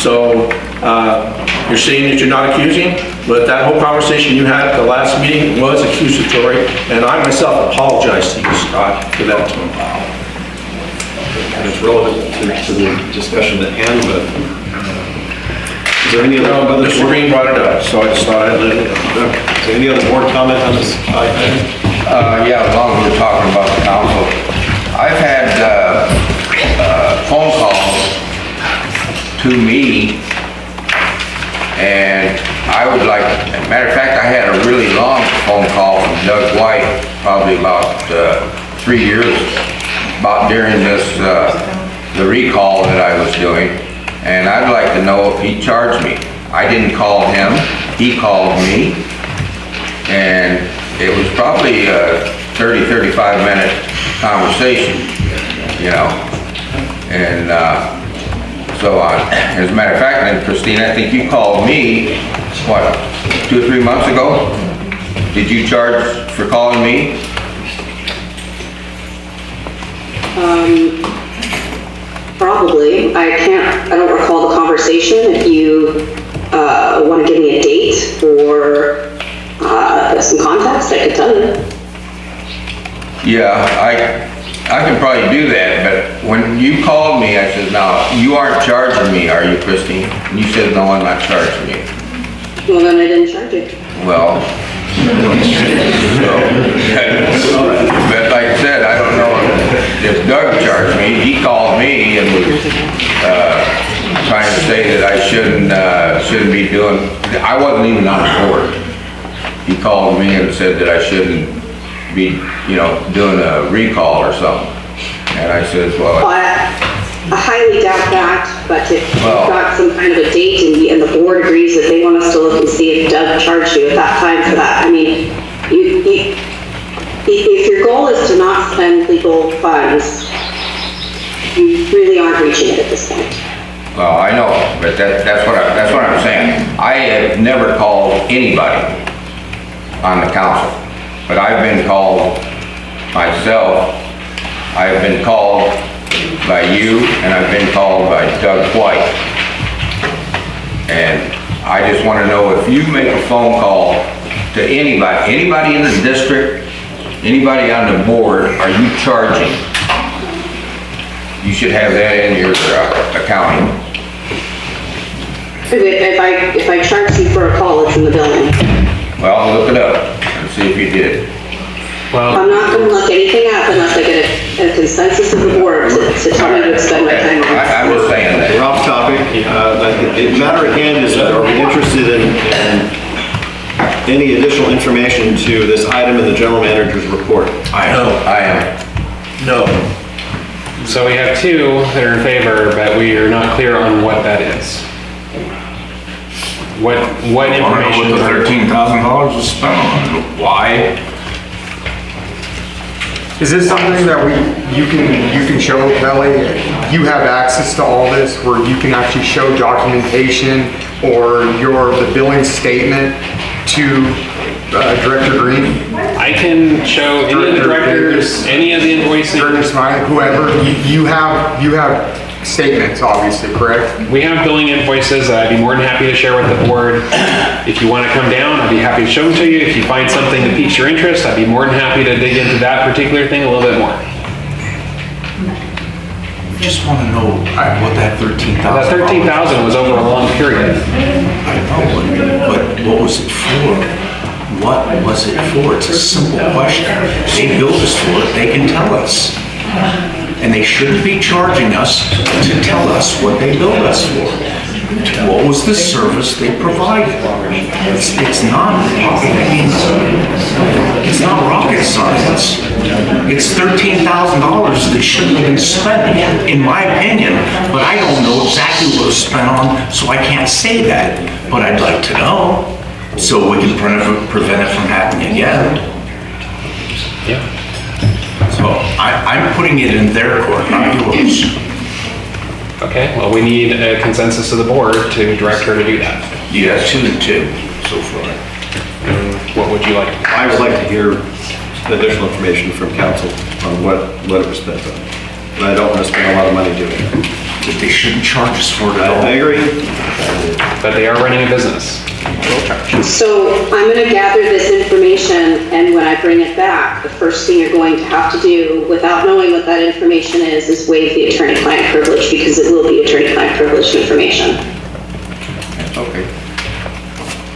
So you're saying that you're not accusing, but that whole conversation you had at the last meeting was accusatory, and I myself apologize to you, Scott, for that tone. And it's relevant to the discussion at hand, but is there any other? Mr. Green brought it up, so I just thought I'd let it go. Is there any other board comment on this item? Yeah, as long as we're talking about the council, I've had phone calls to me, and I would like, as a matter of fact, I had a really long phone call from Doug White, probably about 3 years, about during this, the recall that I was doing, and I'd like to know if he charged me. I didn't call him, he called me, and it was probably a 30-35 minute conversation, you know, and so as a matter of fact, and Christine, I think you called me, what, 2 or 3 months ago? Did you charge for calling me? Probably. I don't recall the conversation. If you want to give me a date or some context, I could tell you. Yeah, I can probably do that, but when you called me, I said, now, you aren't charging me, are you, Christine? And you said, no, I'm not charging you. Well, then I didn't charge you. Well, so, but like I said, I don't know if Doug charged me. He called me and was trying to say that I shouldn't be doing, I wasn't even on the board. He called me and said that I shouldn't be, you know, doing a recall or something. And I said, well, I highly doubt that, but if you've Well- got some kind of a date and the board agrees that they want us to look and see if Doug charged you at that time for that, I mean, if your goal is to not spend legal funds, you really aren't reaching it at this point. well, I know, but that's what I'm saying. I have never called anybody on the council, but I've been called myself. I've been called by you, and I've been called by Doug White. And I just want to know if you make a phone call to anybody in the district, anybody on the board, are you charging? You should have that in your accounting. If I charge you for a call, it's in the billing. Well, look it up and see if you did. I'm not going to look anything up unless I get a consensus of the board to tell me to spend my time on. I'm just saying that. We're off topic. The matter at hand is, are we interested in any additional information to this item in the general manager's report? I am. No. So we have 2 that are in favor, but we are not clear on what that is. What information? What the $13,000 was spent on, why? Is this something that you can show, Kelly? You have access to all this where you can actually show documentation or the billing statement to Director Green? I can show any of the directors, any of the invoicing. Director Smiley, whoever, you have statements, obviously, correct? We have billing invoices that I'd be more than happy to share with the board. If you want to come down, I'd be happy to show them to you. If you find something that piques your interest, I'd be more than happy to dig into that particular thing a little bit more. I just want to know what that $13,000. That $13,000 was over a long period. I know, but what was it for? What was it for? It's a simple question. They billed us for it, they can tell us. And they shouldn't be charging us to tell us what they billed us for. What was the service they provided? It's not rocket science. It's $13,000 that shouldn't have been spent, in my opinion, but I don't know exactly what it was spent on, so I can't say that. But I'd like to know, so we can prevent it from happening again. Yeah. So I'm putting it in their court, not yours. Okay, well, we need a consensus of the board to direct her to do that. You got 2 so far. What would you like? I would like to hear additional information from council on what it was spent on. And I don't want to spend a lot of money doing it. that they shouldn't charge us for it at all. I agree. But they are running a business. So I'm gonna gather this information, and when I bring it back, the first thing you're going to have to do, without knowing what that information is waive the attorney-client privilege, because it will be attorney-client privileged information. Okay.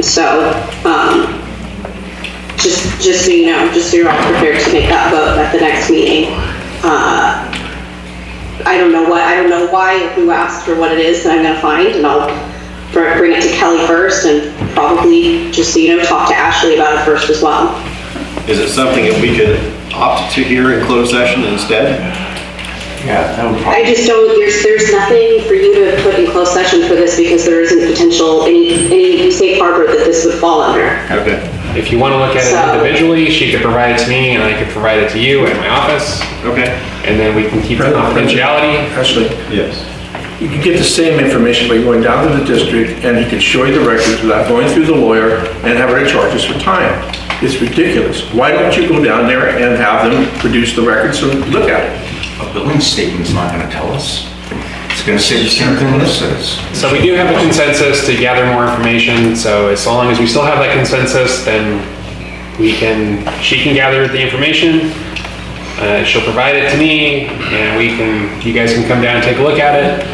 So, just so you know, just so you're all prepared to make that vote at the next meeting. I don't know why or who asked for what it is that I'm gonna find, and I'll bring it to Kelly first, and probably, just so you know, talk to Ashley about it first as well. Is it something that we could opt to hear in closed session instead? Yeah, that would I probably. just don't, there's nothing for you to put in closed session for this, because there isn't potential, any safe harbor that this would fall under. Okay. If you want to look at it individually, she could provide it to me and I could provide it to you at my office. Okay. And then we can keep the confidentiality. Actually, Yes. you can get the same information by going down to the district, and he can show you the records without going through the lawyer and have her charge us for time. It's ridiculous. Why don't you go down there and have them produce the records and look at it? A billing statement's not gonna tell us. It's gonna say the same thing this says. So we do have a consensus to gather more information. So as long as we still have that consensus, then she can gather the information. She'll provide it to me, and you guys can come down and take a look at it.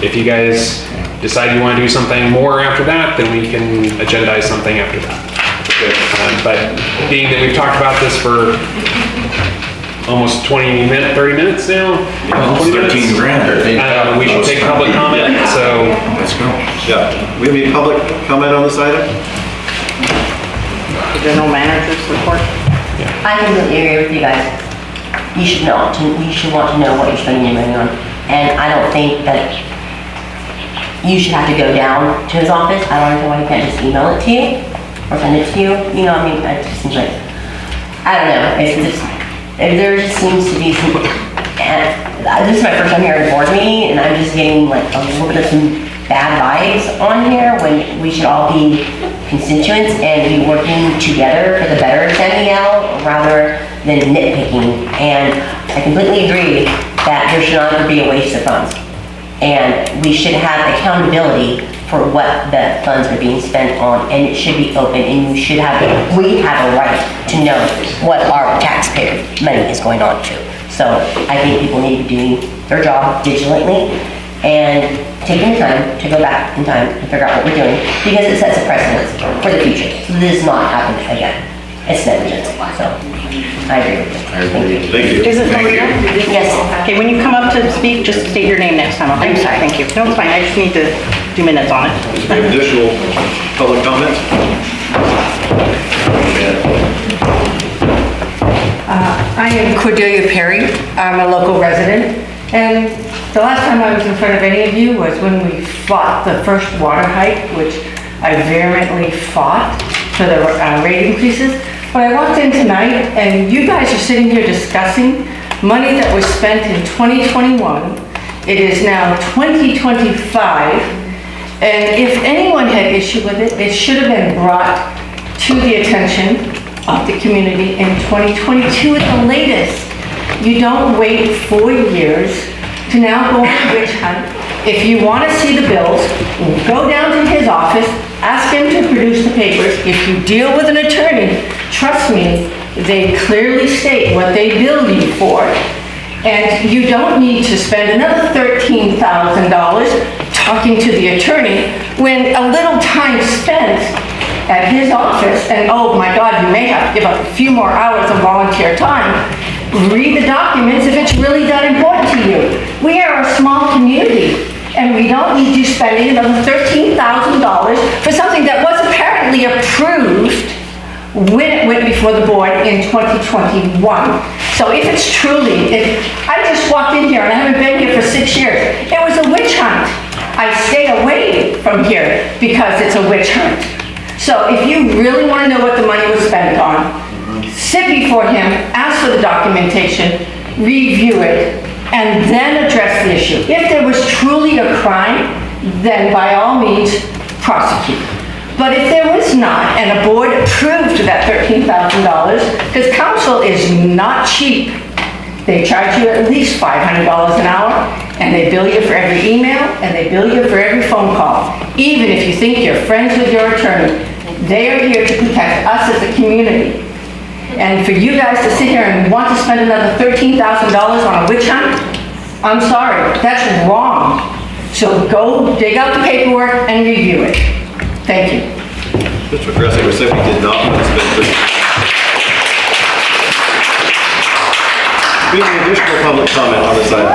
If you guys decide you want to do something more after that, then we can agendize something after that. But being that we've talked about this for almost 30 minutes now, Well, 20 minutes, 13 grand. we should take public comment. So Let's go. Yeah. We have any public comment on this item? General manager's report. I completely agree with you guys. You should want to know what you're spending your money on. And I don't think that you should have to go down to his office. I don't understand why he can't just email it to you or send it to you. You know, I mean, it just seems like, I don't know. There just seems to be some, this is my first time here at a board meeting, and I'm just getting like a little bit of some bad vibes on here when we should all be constituents and be working together for the better of San Miguel rather than nitpicking. And I completely agree that there should not ever be a waste of funds. And we should have accountability for what the funds are being spent on, and it should be open, and we have a right to know what our taxpayer money is going on to. So I think people need to be doing their job vigilantly and taking the time to go back in time and figure out what we're doing, because it sets a precedent for the future. So this does not happen again. It's negligence, so I agree with you. Thank you. Is it Maria? Yes. Okay, when you come up to speak, just state your name next time, okay? I'm sorry. Thank you. No, it's fine, I just need to do minutes on it. Do we have additional public comments? I am Cordelia Perry. I'm a local resident. And the last time I was in front of any of you was when we fought the first water hike, which I vehemently fought for the rate increases. But I walked in tonight and you guys are sitting here discussing money that was spent in 2021. It is now 2025. And if anyone had issue with it, it should have been brought to the attention of the community in 2022 at the latest. You don't wait 4 years to now go on a witch hunt. If you want to see the bills, go down to his office, ask him to produce the papers. If you deal with an attorney, trust me, they clearly state what they bill you for. And you don't need to spend another $13,000 talking to the attorney when a little time spent at his office, and oh my God, you may have to give up a few more hours of volunteer time, read the documents if it's really that important to you. We are a small community, and we don't need you spending another $13,000 for something that was apparently approved when it went before the board in 2021. So if it's truly, I just walked in here and I haven't been here for 6 years. It was a witch hunt. I stay away from here because it's a witch hunt. So if you really want to know what the money was spent on, sit before him, ask for the documentation, review it, and then address the issue. If there was truly a crime, then by all means, prosecute. But if there was not, and a board approved that $13,000, because council is not cheap, they charge you at least $500 an hour, And they bill you for every email, and they bill you for every phone call. Even if you think you're friends with your attorney, they are here to protect us as a community. And for you guys to sit here and want to spend another $13,000 on a witch hunt, I'm sorry, that's wrong. So go dig out the paperwork and review it. Thank you. Mr. Gressinger said we did not want to spend this. Do we have any additional public comment on this item?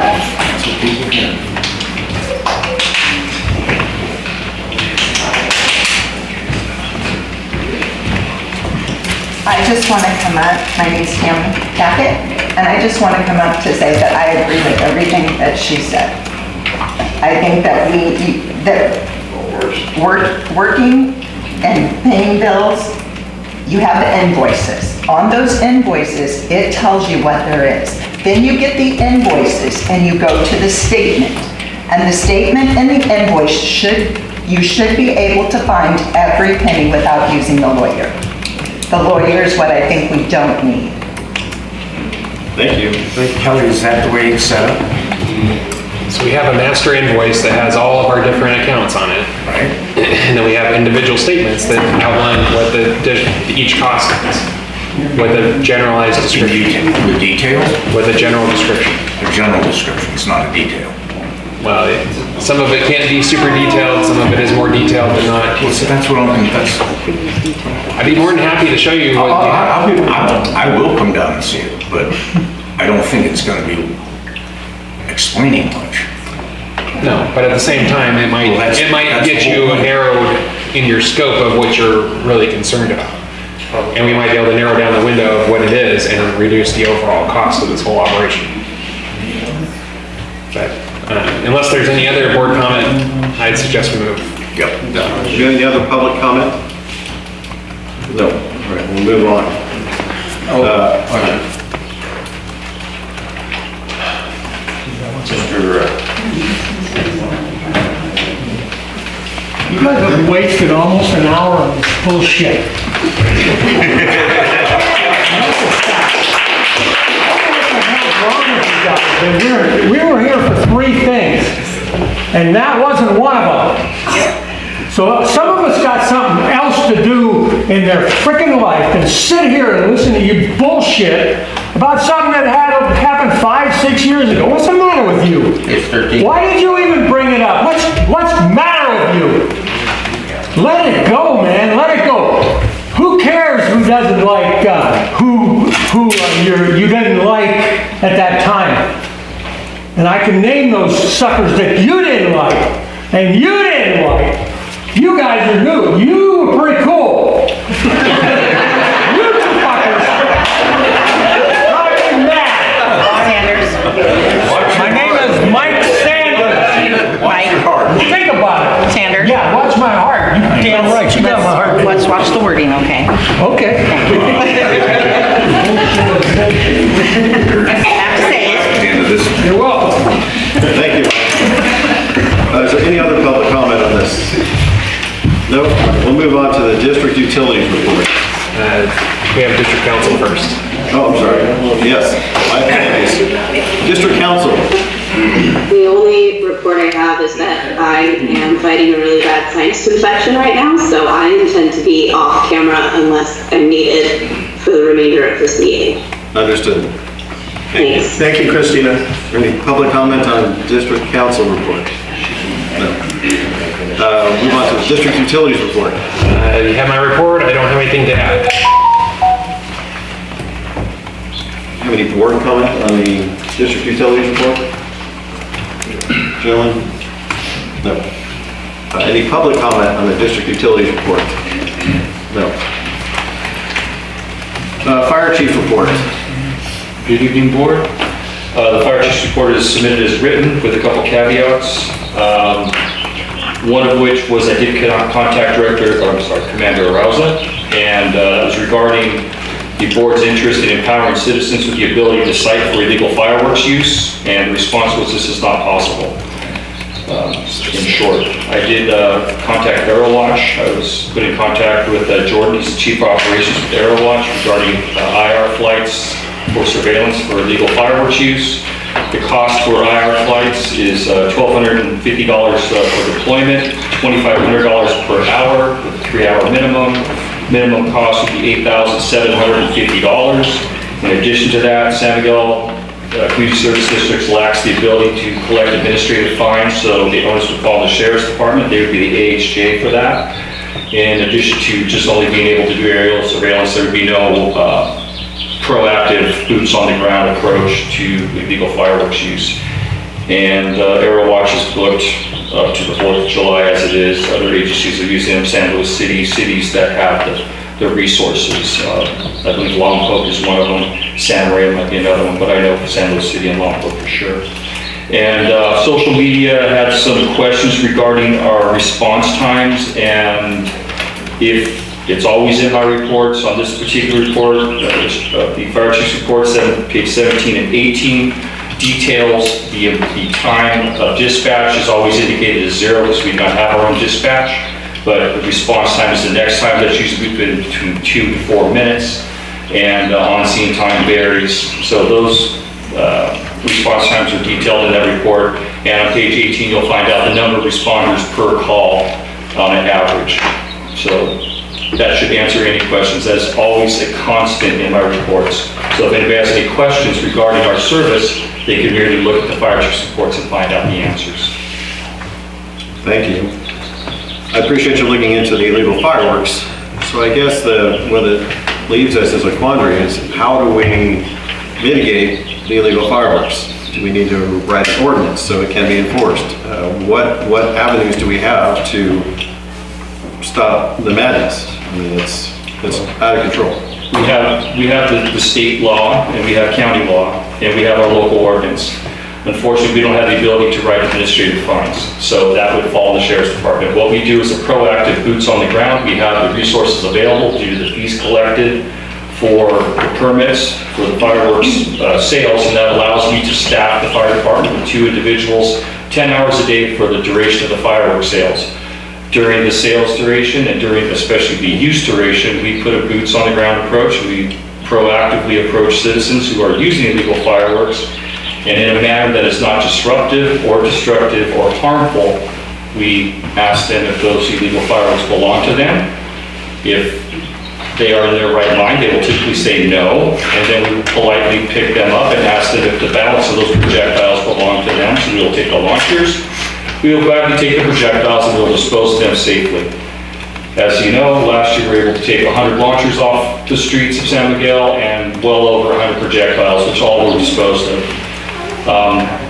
I just want to come up, my name's Tammy Tackett, and I just want to come up to say that I agree with everything that she said. I think that working and paying bills, you have the invoices. On those invoices, it tells you what there is. Then you get the invoices and you go to the statement. And the statement and the invoice you should be able to find every penny without using the lawyer. The lawyer is what I think we don't need. Thank you. Kelly, is that the way it's set up? So we have a master invoice that has all of our different accounts on it. Right? And then we have individual statements that outline what each cost is, with a generalized description. The details? With a general description. The general description, it's not a detail. Well, some of it can't be super detailed, some of it is more detailed than not. Well, so that's what that's. I'd be more than happy to show you what we have. I will come down and see it, but I don't think it's gonna be explaining much. No, but at the same time, it might That's get the you whole point. narrowed in your scope of what you're really concerned about. And we might be able to narrow down the window of what it is and reduce the overall cost of this whole operation. But unless there's any other board comment, I'd suggest we move. Yep. Do you have any other public comment? No. All right, we'll move on. You guys have wasted almost an hour on this bullshit. We were here for 3 things, and that wasn't one of them. So some of us got something else to do in their frickin' life than sit here and listen to you bullshit about something that happened 5-6 years ago. What's the matter with you? It's 13. Why did you even bring it up? What's the matter with you? Let it go, man. Let it go. Who cares who doesn't like who you didn't like at that time? And I can name those suckers that you didn't like and you didn't like. You guys are new. You were pretty cool. You two fuckers. Drive me mad. Sanders. My name is Mike Sanders. Mike. Think about it. Sanders. Yeah, watch my heart. You damn right. You got my heart. Let's watch the wording, okay? Okay. I have to say it. You're welcome. Thank you. Is there any other public comment on this? No? We'll move on to the district utilities report. We have district council first. Oh, I'm sorry. Yes. My apologies. District council. The only report I have is that I am fighting a really bad sinus infection right now, so I intend to be off camera unless I'm needed for the remainder of this meeting. Understood. Thanks. Thank you, Christina. Is there any public comment on district council report? No. Move on to the district utilities report. You have my report, I don't have anything to add. Have any board comment on the district utilities report? Gentlemen? No. Any public comment on the district utilities report? No. Fire chief report. Good evening, board. The fire chief's report is submitted as written with a couple caveats. One of which was I did contact Commander Arousa, and it was regarding the board's interest in empowering citizens with the ability to cite for illegal fireworks use, and the response was this is not possible. In short, I did contact Aerowatch. I was put in contact with Jordan, he's the chief of operations with Aerowatch regarding IR flights for surveillance for illegal fireworks use. The cost for IR flights is $1,250 for deployment, $2,500 per hour with a 3-hour minimum. Minimum cost would be $8,750. In addition to that, San Miguel Community Service Districts lacks the ability to collect administrative fines, so the onus would fall on the Sheriff's Department. They would be the AHJ for that. In addition to just only being able to do aerial surveillance, there would be no proactive boots on the ground approach to illegal fireworks use. And Aero Watch is booked to the 4th of July as it is. Other agencies are using them, San Luis City, cities that have the resources. I believe Lompoc is one of them, Santa Maria might be another one, but I know San Luis City and Lompoc for sure. And social media had some questions regarding our response times, and if it's always in my reports. On this particular report, the fire chief's report, page 17 and 18, details the time of dispatch is always indicated as 0 because we do not have our own dispatch, but the response time is the next time. That's usually between 2 to 4 minutes, and on-scene time varies. So those response times are detailed in that report, and on page 18 you'll find out the number of responders per call on an average. So that should answer any questions. That's always a constant in my reports. So if anybody has any questions regarding our service, they can merely look at the fire chief's reports and find out the answers. Thank you. I appreciate you looking into the illegal fireworks. So I guess what it leaves us as a quandary is, how do we mitigate the illegal fireworks? Do we need to write an ordinance so it can be enforced? What avenues do we have to stop the madness? I mean, it's out of control. We have the state law, and we have county law, and we have our local ordinance. Unfortunately, we don't have the ability to write administrative fines, so that would fall on the Sheriff's Department. What we do is a proactive boots on the ground. We have the resources available due to the fees collected for the permits for the fireworks sales, and that allows me to staff the fire department with 2 individuals, 10 hours a day for the duration of the fireworks sales. During the sales duration and during especially the use duration, we put a boots on the ground approach. We proactively approach citizens who are using illegal fireworks, and in a manner that is not disruptive or destructive or harmful, we ask them if those illegal fireworks belong to them. If they are in their right mind, they will typically say no, and then we will politely pick them up and ask them if the balance of those projectiles belong to them. So we will take the launchers, we will gladly take the projectiles, and we will dispose of them safely. As you know, last year we were able to take 100 launchers off the streets of San Miguel and well over 100 projectiles, which all were disposed of.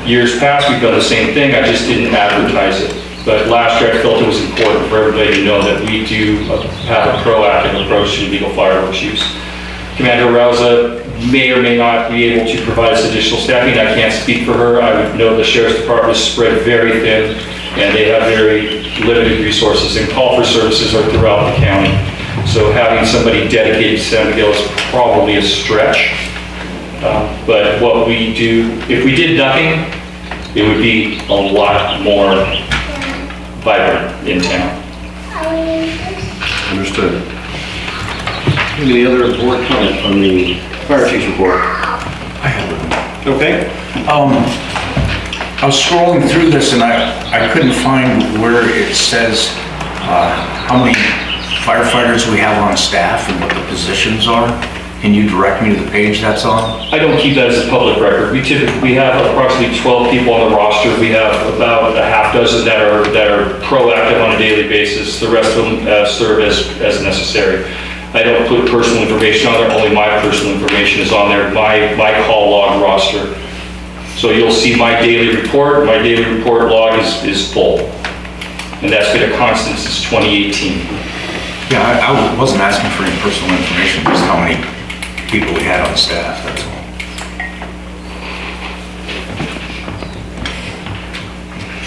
Years past, we've done the same thing, I just didn't advertise it. But last year I felt it was important for everybody to know that we do have a proactive approach to illegal fireworks use. Commander Rauza may or may not be able to provide us additional staffing. I can't speak for her. I would know the Sheriff's Department is spread very thin, and they have very limited resources, and call for services are throughout the county. So having somebody dedicated to San Miguel is probably a stretch. But what we do, if we did nothing, it would be a lot more vibrant in town. Understood. Any other board comment on the fire chief's report? I have one. Okay. I was scrolling through this and I couldn't find where it says how many firefighters we have on staff and what the positions are. Can you direct me to the page that's on? I don't keep that as a public record. We have approximately 12 people on the roster. We have about a half dozen that are proactive on a daily basis. The rest of them serve as necessary. I don't put personal information on there. Only my personal information is on there. My call log roster. So you'll see my daily report. My daily report log is full, and that's been a constant since 2018. Yeah, I wasn't asking for any personal information, just how many people we had on staff, that's all.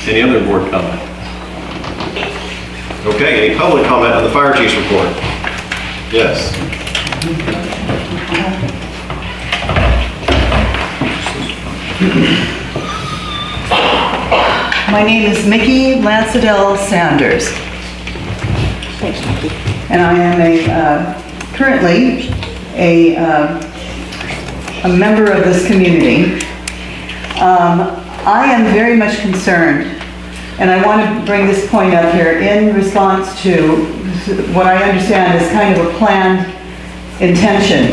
Any other board comment? Okay, any public comment on the fire chief's report? Yes. My name is Mickey Lansadell Sanders. And I am currently a member of this community. I am very much concerned, and I want to bring this point up here in response to what I understand is kind of a planned intention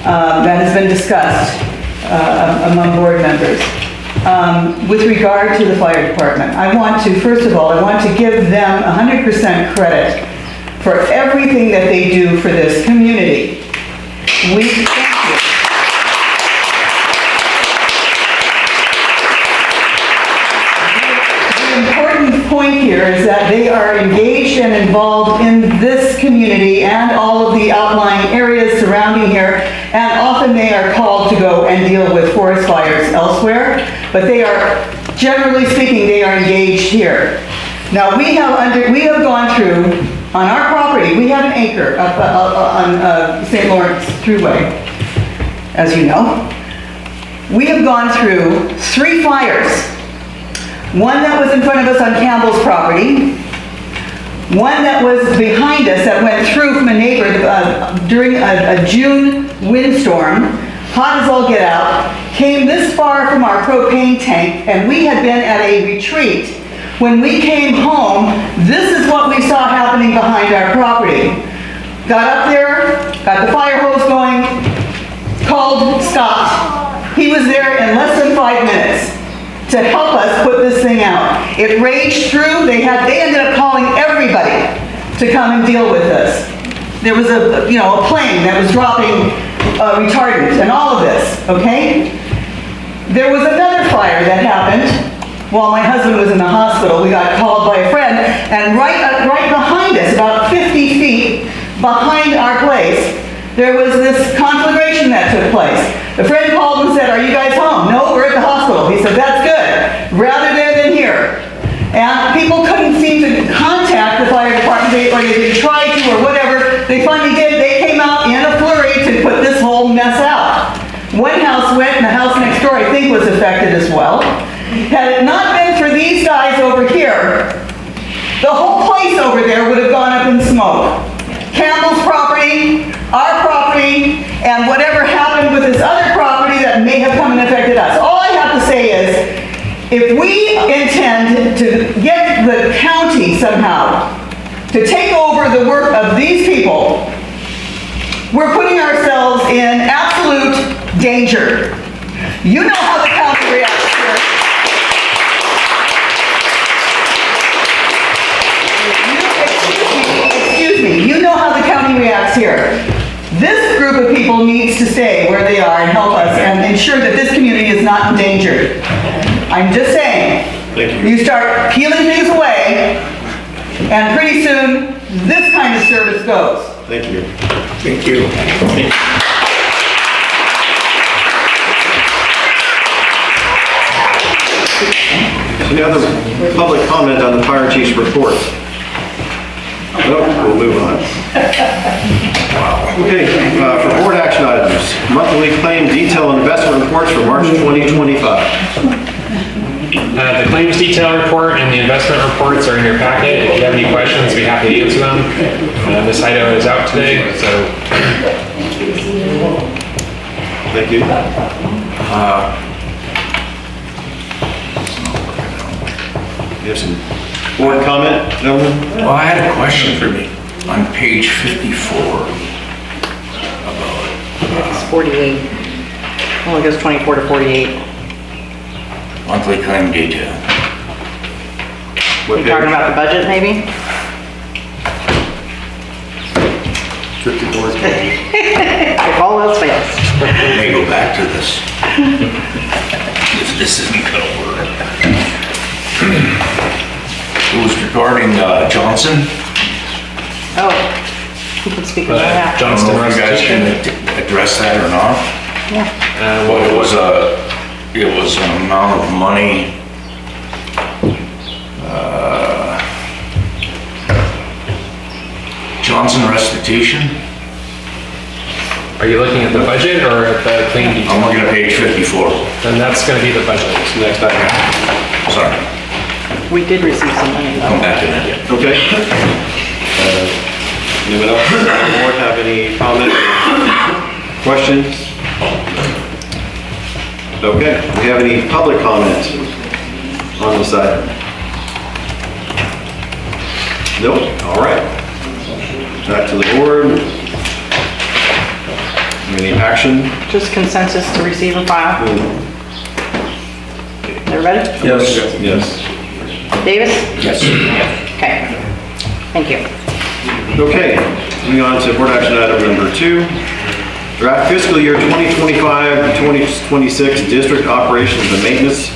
that has been discussed among board members. With regard to the fire department, first of all, I want to give them 100% credit for everything that they do for this community. Thank you. The important point here is that they are engaged and involved in this community and all of the outlying areas surrounding here, and often they are called to go and deal with forest fires elsewhere, but they are, generally speaking, they are engaged here. Now, we have gone through, on our property, we have an acre up on St. Lawrence Thruway, as you know. We have gone through 3 fires. One that was in front of us on Campbell's property, one that was behind us that went through from a neighbor during a June windstorm, hot as all get out, came this far from our propane tank, and we had been at a retreat. When we came home, this is what we saw happening behind our property. Got up there, got the fire hose going, called, stopped. He was there in less than 5 minutes to help us put this thing out. It raged through. They ended up calling everybody to come and deal with this. There was a plane that was dropping retardant and all of this, okay? There was another fire that happened while my husband was in the hospital. We got called by a friend, and right behind us, about 50 feet behind our place, there was this conflagration that took place. The friend called and said, "Are you guys home?" "No, we're at the hospital." He said, "That's good. Rather there than here." And people couldn't seem to contact the fire department, or they tried to, or whatever. They finally did. They came out in a flurry to put this whole mess out. One house went, and the house next door, I think, was affected as well. Had it not been for these guys over here, the whole place over there would have gone up in smoke. Campbell's property, our property, and whatever happened with this other property that may have come and affected us. All I have to say is, if we intend to get the county somehow to take over the work of these people, we're putting ourselves in absolute danger. You know how the county reacts here. You know how the county reacts here. This group of people needs to stay where they are and help us and ensure that this community is not endangered. I'm just saying, Thank you. you start peeling things away, and pretty soon, this kind of service goes. Thank you. Thank you. Any other public comment on the fire chief's report? No, we'll move on. Okay, for board action items, monthly claim detail and investment reports for March 2025. The claims detail report and the investment reports are in your packet. If you have any questions, we'd be happy to answer them. This item is out today, so. Thank you. You have some board comment, gentlemen? Well, I had a question for me on page 54. It's 48. Well, it goes 24 to 48. Monthly claim detail. What You talking page? about the budget, maybe? 54. If all else fails. Let me go back to this. If this isn't gonna work. It was regarding Johnson. Oh, you can speak about that. I don't know if you guys can address that or not. Well, it was an amount of money. Johnson restitution. Are you looking at the budget or at the claim detail? I'm looking at page 54. Then that's gonna be the budget. Next item. Sorry, We did receive some money I'm though. back in it. Okay. Anyone else on the board have any comments, questions? Okay, do we have any public comment on this item? Nope, all right. Back to the board. Any action? Just consensus to receive and file. Everybody? Yes. Yes. Davis? Yes. Okay. Thank you. Okay, moving on to board action item number 2. Draft fiscal year 2025-2026 district operations and maintenance,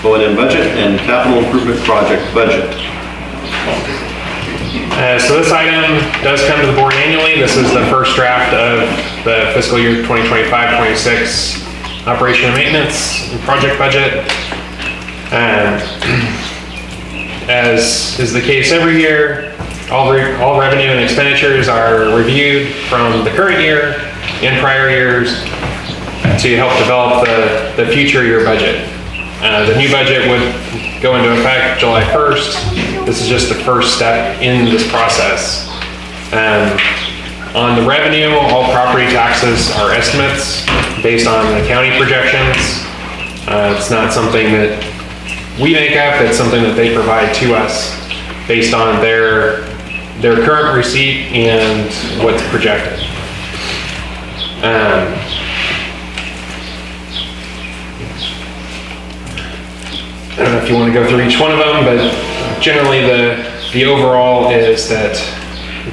O&M budget, and capital improvement project budget. So this item does come to the board annually. This is the first draft of the fiscal year 2025-26 operation and maintenance and project budget. As is the case every year, all revenue and expenditures are reviewed from the current year and prior years to help develop the future year budget. The new budget would go into effect July 1st. This is just the first step in this process. On the revenue, all property taxes are estimates based on the county projections. It's not something that we make up, it's something that they provide to us based on their current receipt and what's projected. I don't know if you want to go through each one of them, but generally the overall is that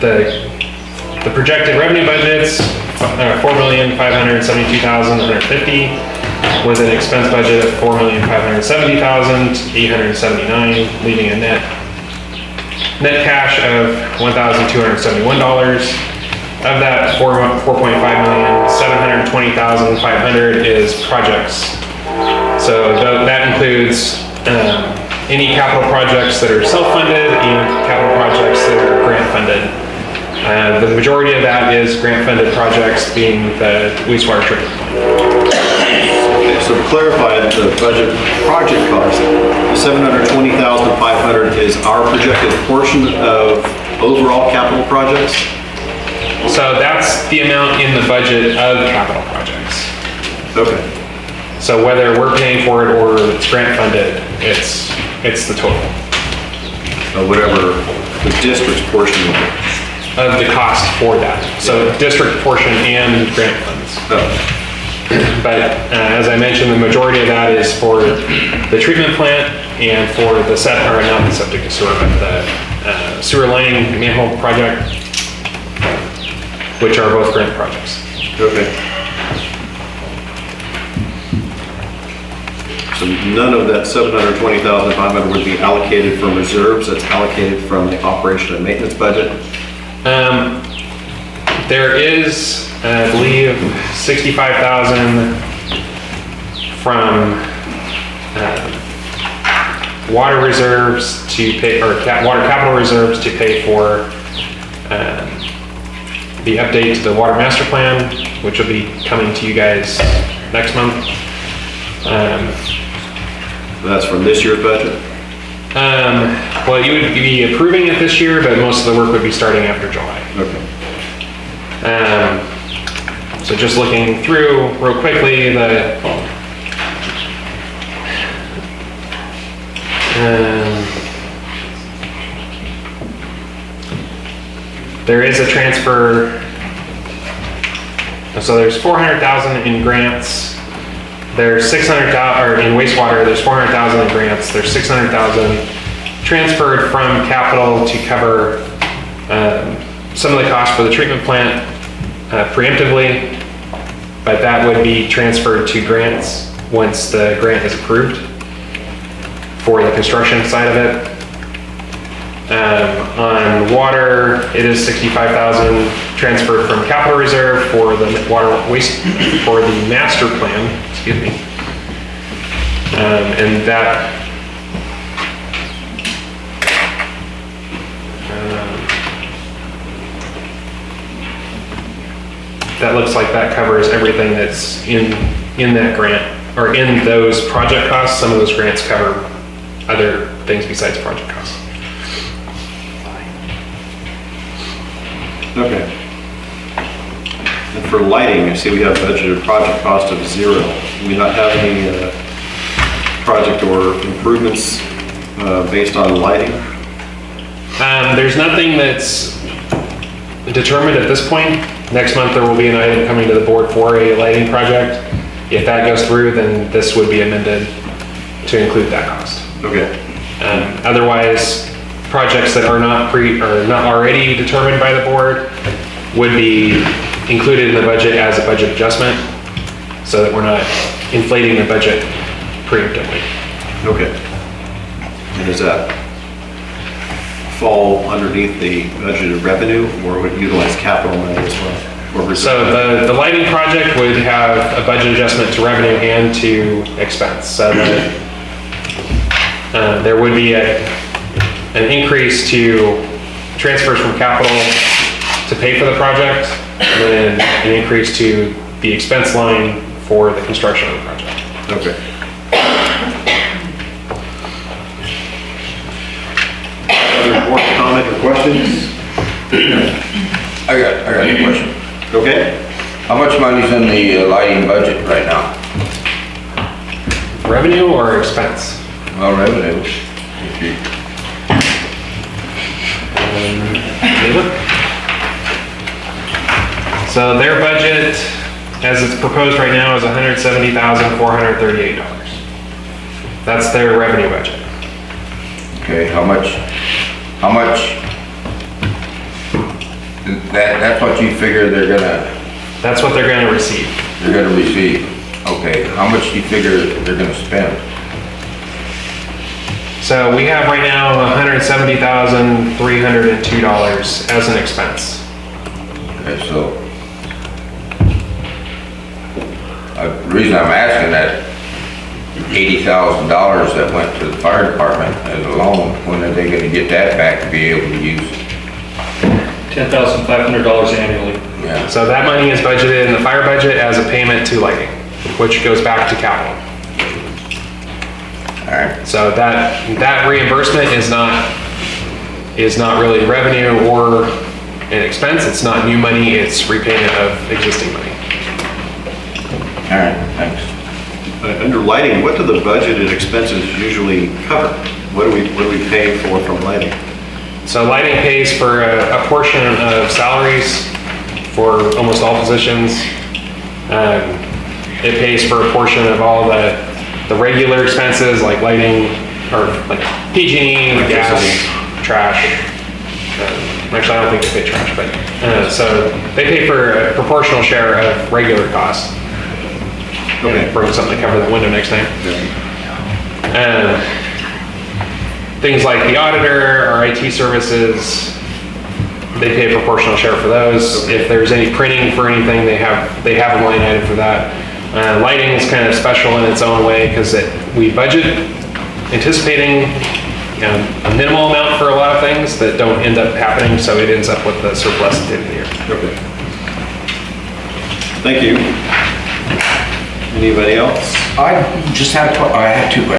the projected revenue budget's $4,572,150 with an expense budget of $4,570,879, leaving a net cash of $1,271. Of that, $4.5,720,500 is projects. So that includes any capital projects that are self-funded and capital projects that are grant-funded. The majority of that is grant-funded projects, being the wastewater treatment. Okay, so to clarify the budget project cost, $720,500 is our projected portion of overall capital projects? So that's the amount in the budget of capital projects. Okay. So whether we're paying for it or it's grant funded, it's the total Whatever the district's portion of the cost for that. So district portion and grant funds. But as I mentioned, the majority of that is for the treatment plant and for the not the septic to sewer, but the sewer lining manhole project, which are both grant projects. Okay. So none of that $720,500 would be allocated from reserves, that's allocated from the operation and maintenance budget? There is, I believe, $65,000 from water reserves to pay, or water capital reserves to pay for the update to the water master plan, which will be coming to you guys next month. That's from this year's budget? Well, you would be approving it this year, but most of the work would be starting after July. Okay. So just looking through real quickly, there is a transfer. So there's $400,000 in grants. There's $600,000, or in wastewater, there's $400,000 in grants. There's $600,000 transferred from capital to cover some of the costs for the treatment plant preemptively, but that would be transferred to grants once the grant is approved for the construction side of it. On water, it is $65,000 transferred from capital reserve for the for the master plan, excuse me. And that looks like that covers everything that's in that grant, or in those project costs. Some of those grants cover other things besides project costs. Okay. And for lighting, I see we have budgeted project cost of $0. we not have any project or improvements based on lighting? There's nothing that's determined at this point. Next month, there will be an item coming to the board for a lighting project. If that goes through, then this would be amended to include that cost. Okay. Otherwise, projects that are not already determined by the board would be included in the budget as a budget adjustment, so that we're not inflating the budget preemptively. Okay. And does that fall underneath the budgeted revenue, or would it utilize capital money as well? Or So the lighting project would have a budget adjustment to revenue and to expense. So that there would be an increase to transfers from capital to pay for the project, and then an increase to the expense line for the construction of the project. Okay. Other board comment or questions? I got a question. Okay. How much money's in the lighting budget right now? Revenue or expense? Well, revenue. If you- So their budget, as it's proposed right now, is $170,438. That's their revenue budget. Okay, how much, that's what you figure That's what they're gonna receive. they're gonna receive? Okay, how much do you figure they're gonna spend? So we have right now $170,302 as an expense. Okay, so, the reason I'm asking that, $80,000 that went to the fire department as a loan, when are they gonna get that back to be able to use? $10,500 annually. Yeah, So that money is budgeted in the fire budget as a payment to lighting, which goes back to capital. all right, So that reimbursement is not really revenue or an expense. It's not new money, it's repayment of existing money. all right, thanks. Under lighting, what do the budgeted expenses usually cover? What do we pay for from lighting? So lighting pays for a portion of salaries for almost all positions. It pays for a portion of all the regular expenses like lighting, or like PG&E, gas, trash. Actually, I don't think they pay trash, but, so they pay for a proportional share of regular costs. Okay. Bring something to cover that window next time. Things like the auditor, our IT services, they pay a proportional share for those. If there's any printing for anything, they have a line item for that. Lighting is kind of special in its own way because we budget anticipating a minimal amount for a lot of things that don't end up happening, so it ends up with the surplus at the end of the year. Okay. Thank you. Anybody else? I had two questions.